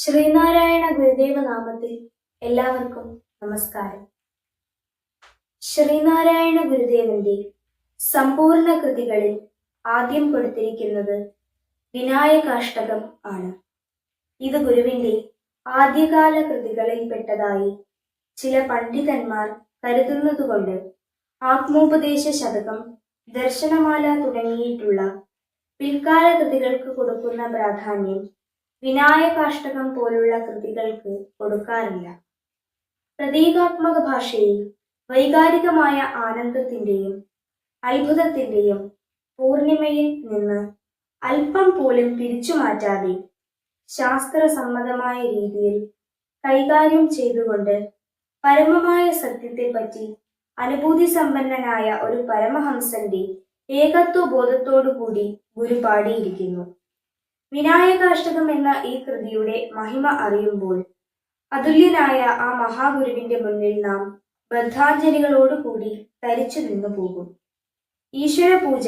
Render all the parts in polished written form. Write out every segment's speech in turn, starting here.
ശ്രീനാരായണ ഗുരുദേവ നാമത്തിൽ എല്ലാവർക്കും നമസ്കാരം. ശ്രീനാരായണ ഗുരുദേവന്റെ സമ്പൂർണ്ണ കൃതികളിൽ ആദ്യം കൊടുത്തിരിക്കുന്നത് വിനായകാഷ്ടകം ആണ്. ഇത് ഗുരുവിന്റെ ആദ്യകാല കൃതികളിൽപ്പെട്ടതായി ചില പണ്ഡിതന്മാർ കരുതുന്നതുകൊണ്ട് ആത്മോപദേശ ശതകം, ദർശനമാല തുടങ്ങിയിട്ടുള്ള പിൽക്കാല കൃതികൾക്ക് കൊടുക്കുന്ന പ്രാധാന്യം വിനായകാഷ്ടകം പോലുള്ള കൃതികൾക്ക് കൊടുക്കാറില്ല. പ്രതീകാത്മക ഭാഷയിൽ വൈകാരികമായ ആനന്ദത്തിന്റെയും അത്ഭുതത്തിന്റെയും പൂർണിമയിൽ നിന്ന് അല്പം പോലും പിരിച്ചു മാറ്റാതെ ശാസ്ത്രസമ്മതമായ രീതിയിൽ കൈകാര്യം ചെയ്തുകൊണ്ട് പരമമായ സത്യത്തെപ്പറ്റി അനുഭൂതി സമ്പന്നനായ ഒരു പരമഹംസന്റെ ഏകത്വബോധത്തോടുകൂടി ഗുരു പാടിയിരിക്കുന്നു. വിനായകാഷ്ടകം എന്ന ഈ കൃതിയുടെ മഹിമ അറിയുമ്പോൾ അതുല്യനായ ആ മഹാഗുരുവിന്റെ മുന്നിൽ നാം ബദ്ധാഞ്ജലികളോടുകൂടി തരിച്ചു നിന്നു പോകും. ഈശ്വര പൂജ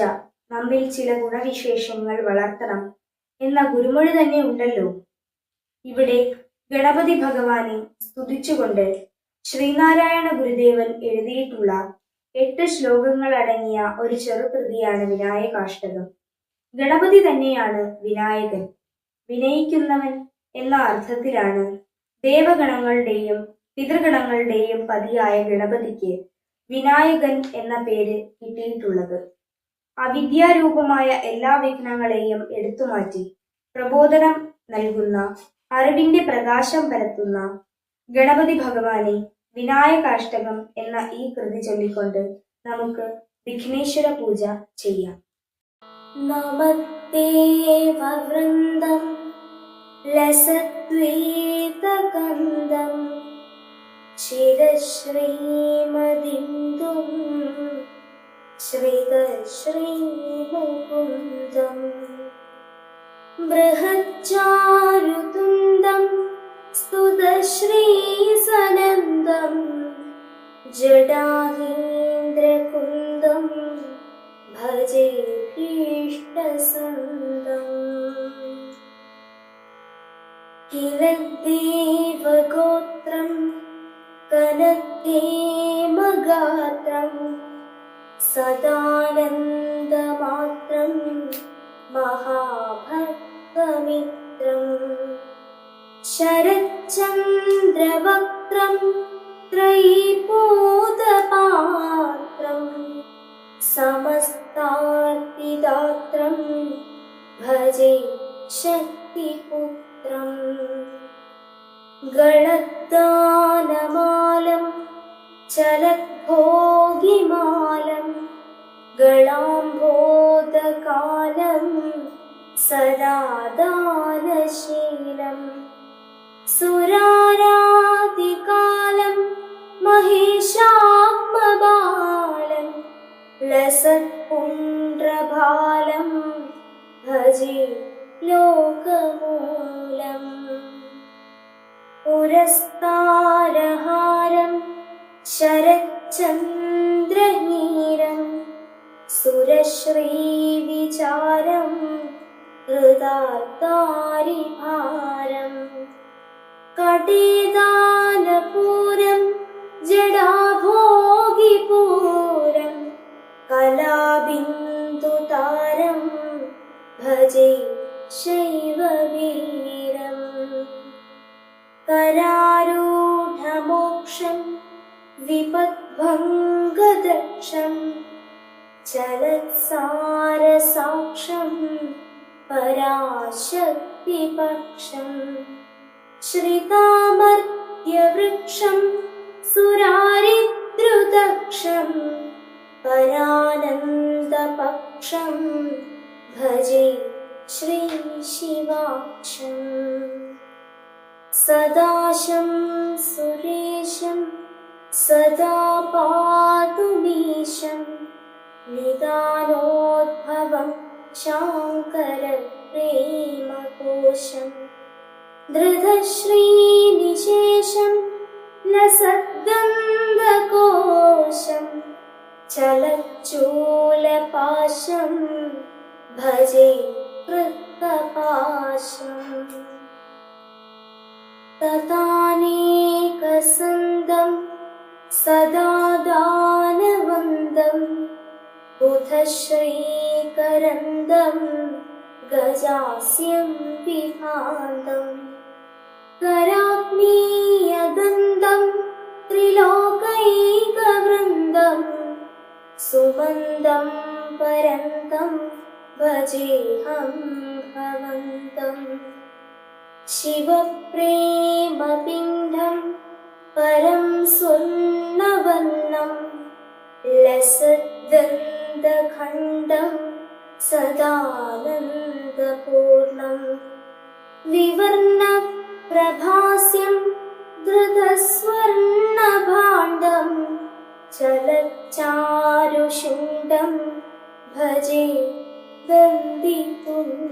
നമ്മിൽ ചില ഗുണവിശേഷങ്ങൾ വളർത്തണം എന്ന ഗുരുമൊഴി തന്നെ ഉണ്ടല്ലോ. ഇവിടെ ഗണപതി ഭഗവാനെ സ്തുതിച്ചുകൊണ്ട് ശ്രീനാരായണ ഗുരുദേവൻ എഴുതിയിട്ടുള്ള 8 ശ്ലോകങ്ങൾ അടങ്ങിയ ഒരു ചെറുകൃതിയാണ് വിനായകാഷ്ടകം. ഗണപതി തന്നെയാണ് വിനായകൻ. വിനയിക്കുന്നവൻ എന്ന അർത്ഥത്തിലാണ് ദേവഗണങ്ങളുടെയും പിതൃഗണങ്ങളുടെയും പതിയായ ഗണപതിക്ക് വിനായകൻ എന്ന പേര് കിട്ടിയിട്ടുള്ളത്. അവിദ്യാരൂപമായ എല്ലാ വിഘ്നങ്ങളെയും എടുത്തുമാറ്റി പ്രബോധനം നൽകുന്ന, അറിവിന്റെ പ്രകാശം പരത്തുന്ന ഗണപതി ഭഗവാനെ വിനായകാഷ്ടകം എന്ന ഈ കൃതി ചൊല്ലിക്കൊണ്ട് നമുക്ക് വിഘ്നേശ്വര പൂജ ചെയ്യാം. നമത്തേവ വൃന്ദം ലസദ്വേതകന്ദം ചിരശ്രീമദിന്ദും ശ്രീതശ്രീമുകുന്ദം ബൃഹജ്ജാരുതുണ്ഡം സ്തുതശ്രീസനന്ദം ജടാഹീന്ദ്രകുന്ദം ഭജേ ഭീഷ്ടസന്ദം കില ദേവഗോത്രം കനത്തേമഗാത്രം സദാനന്ദമാത്രം മഹാഭക്തമിത്രം ശരച്ചന്ദ്രവക്ത്രം ത്രയീപോദപാത്രം സമസ്താർത്തിദാത്രം ഭജേ ശക്തിപുത്രം ഗളദ്ദാനമാലം ചലദ്ഭോഗിമാലം ഗളാംബോധകാലം സദാ ദാനശീലം സുരാരാധികാലം മഹേശാത്മബാലം ലസത്പുണ്ഡ്രഭാലം ഭജേ ലോകമൂലം പുരസ്താരഹാരം ശരച്ചന്ദ്രഹീരം സുരശ്രീവിചാരം ഹൃദാർത്താരിഭാരം കടീദാനപൂരം ജഡാഭോഗിപൂരം കലാബിന്ദുതാരം ഭജേ ശൈവവീരം കരാരൂഢമോക്ഷം വിപദ്ഭംഗദക്ഷം ചലത്സാരസാക്ഷം പരാശക്തിപക്ഷം ശ്രിതാമർത്യവൃക്ഷം സുരാരിദ്രുതക്ഷം പരാനന്ദപക്ഷം ഭജേ ശ്രീശിവാക്ഷം സദാശം സുരേശം സദാ പാതുമീശം നിദാനോദ്ഭവം ശാങ്കര പ്രേമകോശം ധൃതശ്രീനിശേഷം ലസദ്ഗന്ധകോശം ചലച്ചൂലപാശം ഭജേ കൃത്തപാശം तथानेकसन्दं सदा दानवन्दं बुधश्रीकरन्दं गजास्यं विभान्दं कराग्नेयदन्तं त्रिलोकैकवृन्दं सुमन्दं परन्तं भजेऽहं भवन्तं शिवप्रेमपिण्डं परं स्वर्णवर्णं लसद्गन्धखण्डं सदानन्दपूर्णं विवर्णप्रभास्यं धृतस्वर्णभाण्डं चलच्चारुशुण्डं भजे दन्दितुण्डम्